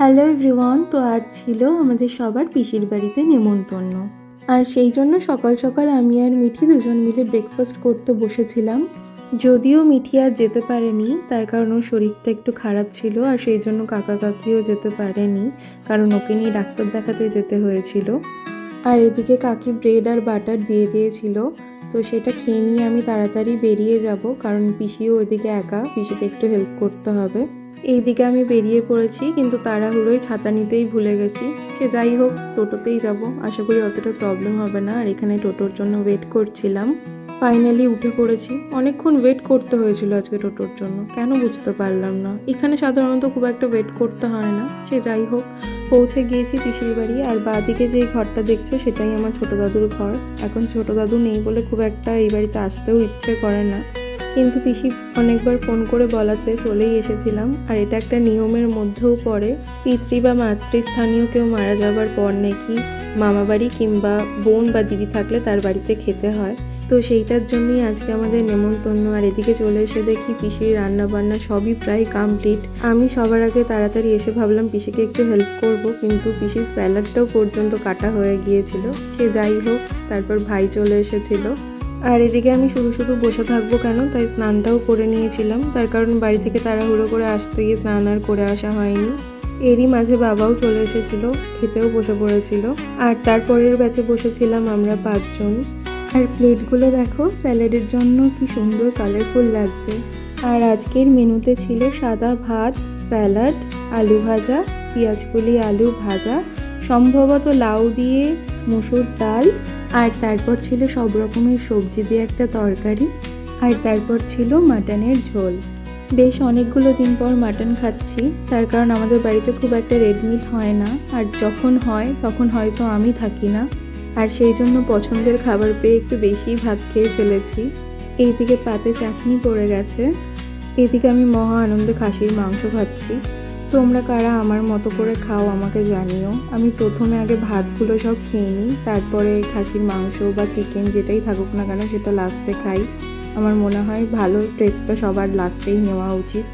Hello everyone, তো আজ ছিল আমাদের সবার পিসির বাড়িতে নেমন্তন্ন। আর সেই জন্য সকাল সকাল আমি আর মিঠি দুজন মিলে ব্রেকফাস্ট করতে বসেছিলাম। যদিও মিঠি আর যেতে পারেনি, তার কারণ ওর শরীরটা একটু খারাপ ছিল, আর সেই জন্য কাকা কাকিও যেতে পারেনি, কারণ ওকে নিয়ে ডাক্তার দেখাতে যেতে হয়েছিল। আর এদিকে কাকি ব্রেড আর বাটার দিয়ে দিয়েছিল, তো সেটা খেয়ে নিয়ে আমি তাড়াতাড়ি বেরিয়ে যাব, কারণ পিসিও ওইদিকে একা, পিসিকে একটু হেল্প করতে হবে। এইদিকে আমি বেরিয়ে পড়েছি, কিন্তু তাড়াহুড়োয় ছাতা নিতেই ভুলে গেছি। সে যাই হোক, টোটোতেই যাব, আশা করি অতটা প্রবলেম হবে না। আর এখানে টোটোর জন্য ওয়েট করছিলাম, ফাইনালি উঠে পড়েছি। অনেকক্ষণ ওয়েট করতে হয়েছিল আজকে টোটোর জন্য, কেন বুঝতে পারলাম না। এখানে সাধারণত খুব একটা ওয়েট করতে হয় না। সে যাই হোক, পৌঁছে গিয়েছি পিসির বাড়ি। আর বাঁদিকে যে ঘরটা দেখছো সেটাই আমার ছোটো দাদুর ঘর। এখন ছোটো দাদু নেই বলে খুব একটা এই বাড়িতে আসতেও ইচ্ছে করে না, কিন্তু পিসি অনেকবার ফোন করে বলাতে চলেই এসেছিলাম। আর এটা একটা নিয়মের মধ্যেও পড়ে, পিতৃ বা মাতৃস্থানীয় কেউ মারা যাবার পর নাকি মামাবাড়ি কিংবা বোন বা দিদি থাকলে তার বাড়িতে খেতে হয়। তো সেইটার জন্যই আজকে আমাদের নেমন্তন্ন। আর এদিকে চলে এসে দেখি পিসির রান্না বান্না সবই প্রায় কমপ্লিট। আমি সবার আগে তাড়াতাড়ি এসে ভাবলাম পিসিকে একটু হেল্প করব, কিন্তু পিসির স্যালাডটাও পর্যন্ত কাটা হয়ে গিয়েছিল। সে যাই হোক, তারপর ভাই চলে এসেছিল। আর এদিকে আমি শুধু বসে থাকবো কেন, তাই স্নানটাও করে নিয়েছিলাম। তার কারণ বাড়ি থেকে তাড়াহুড়ো করে আসতে গিয়ে স্নান আর করে আসা হয়নি। এরই মাঝে বাবাও চলে এসেছিল, খেতেও বসে পড়েছিল। আর তারপরের ব্যাচে বসেছিলাম আমরা 5 জন। আর প্লেটগুলো দেখো, স্যালাডের জন্য কি সুন্দর কালারফুল লাগছে। আর আজকের মেনুতে ছিল সাদা ভাত, স্যালাড, আলু ভাজা, পেঁয়াজকলি আলু ভাজা, সম্ভবত লাউ দিয়ে মুসুর ডাল, আর তারপর ছিল সব রকমের সবজি দিয়ে একটা তরকারি, আর তারপর ছিল মাটনের ঝোল। বেশ অনেকগুলো দিন পর মাটন খাচ্ছি, তার কারণ আমাদের বাড়িতে খুব একটা রেড মিট হয় না, আর যখন হয় তখন হয়তো আমি থাকি না, আর সেই জন্য পছন্দের খাবার পেয়ে একটু বেশি ভাত খেয়ে ফেলেছি। এইদিকে পাতে চাটনি পড়ে গেছে। এদিকে আমি মহা আনন্দে খাসির মাংস খাচ্ছি। তোমরা কারা আমার মতো করে খাও আমাকে জানিও। আমি প্রথমে আগে ভাতগুলো সব খেয়ে নিই, তারপরে খাসির মাংস বা চিকেন যেটাই থাকুক না কেন সেটা লাস্টে খাই। আমার মনে হয় ভালো টেস্টটা সবার লাস্টেই নেওয়া উচিত,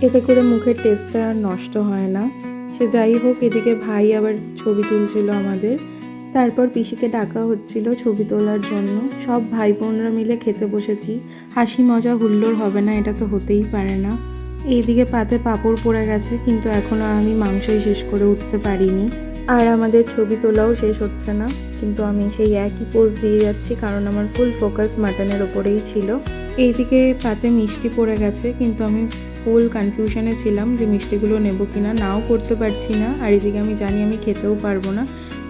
এতে করে মুখের টেস্টটা আর নষ্ট হয় না। সে যাই হোক, এদিকে ভাই আবার ছবি তুলছিল আমাদের। তারপর পিসিকে ডাকা হচ্ছিল ছবি তোলার জন্য। সব ভাই বোনরা মিলে খেতে বসেছি। হাসি মজা হুল্লোড় হবে না, এটা তো হতেই পারে না। এইদিকে পাতে পাঁপড় পড়ে গেছে, কিন্তু এখনও আমি মাংসই শেষ করে উঠতে পারিনি। আর আমাদের ছবি তোলাও শেষ হচ্ছে না, কিন্তু আমি সেই একই পোজ দিয়ে যাচ্ছি, কারণ আমার ফুল ফোকাস মাটনের ওপরেই ছিল। এইদিকে পাতে মিষ্টি পড়ে গেছে, কিন্তু আমি ফুল কনফিউশনে ছিলাম যে মিষ্টিগুলো নেব কিনা, নাও করতে পারছি না। আর এদিকে আমি জানি আমি খেতেও পারবো না,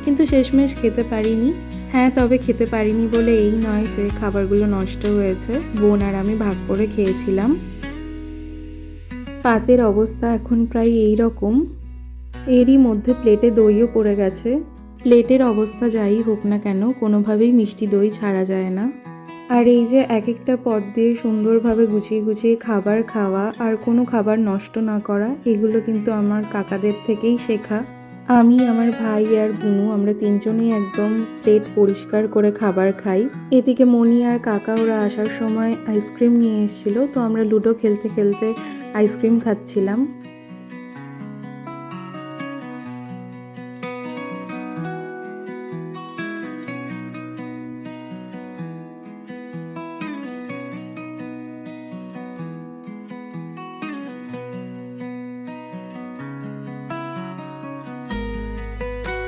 কিন্তু শেষমেশ খেতে পারিনি। হ্যাঁ, তবে খেতে পারিনি বলে এই নয় যে খাবারগুলো নষ্ট হয়েছে, বোন আর আমি ভাগ করে খেয়েছিলাম। পাতের অবস্থা এখন প্রায় এই রকম। এরই মধ্যে প্লেটে দইও পড়ে গেছে। প্লেটের অবস্থা যাই হোক না কেন, কোনোভাবেই মিষ্টি দই ছাড়া যায় না। আর এই যে এক একটা পদ দিয়ে সুন্দরভাবে গুছিয়ে গুছিয়ে খাবার খাওয়া আর কোনো খাবার নষ্ট না করা, এগুলো কিন্তু আমার কাকাদের থেকেই শেখা। আমি, আমার ভাই আর বুনু, আমরা 3 জনেই একদম প্লেট পরিষ্কার করে খাবার খাই। এদিকে মনি আর কাকা ওরা আসার সময় আইসক্রিম নিয়ে এসেছিল, তো আমরা লুডো খেলতে খেলতে আইসক্রিম খাচ্ছিলাম।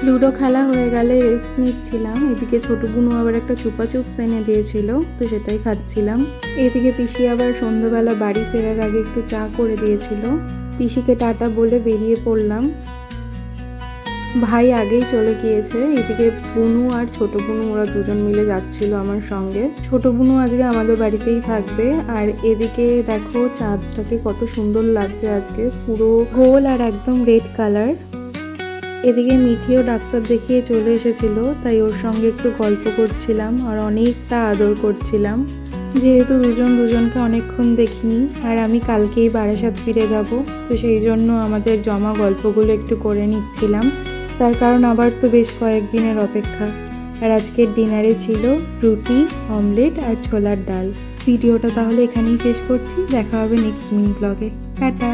লুডো খেলা হয়ে গেলে রেস্ট নিচ্ছিলাম। এদিকে ছোটো বুনু আবার একটা চুপা চুপস এনে দিয়েছিল, তো সেটাই খাচ্ছিলাম। এদিকে পিসি আবার সন্ধ্যাবেলা বাড়ি ফেরার আগে একটু চা করে দিয়েছিল। পিসিকে টাটা বলে বেরিয়ে পড়লাম। ভাই আগেই চলে গিয়েছে। এদিকে বুনু আর ছোট বুনু ওরা দুজন মিলে যাচ্ছিল আমার সঙ্গে। ছোট বুনু আজকে আমাদের বাড়িতেই থাকবে। আর এদিকে দেখো চাঁদটাকে কত সুন্দর লাগছে আজকে, পুরো গোল আর একদম রেড কালার। এদিকে মিঠিও ডাক্তার দেখিয়ে চলে এসেছিল, তাই ওর সঙ্গে একটু গল্প করছিলাম আর অনেকটা আদর করছিলাম, যেহেতু দুজন দুজনকে অনেকক্ষণ দেখিনি। আর আমি কালকেই বারাসাত ফিরে যাব, তো সেই জন্য আমাদের জমা গল্পগুলো একটু করে নিচ্ছিলাম। তার কারণ আবার তো বেশ কয়েকদিনের অপেক্ষা। আর আজকের ডিনারে ছিল রুটি, অমলেট আর ছোলার ডাল। ভিডিওটা তাহলে এখানেই শেষ করছি, দেখা হবে নেক্সট মিনি ব্লগে। টাটা।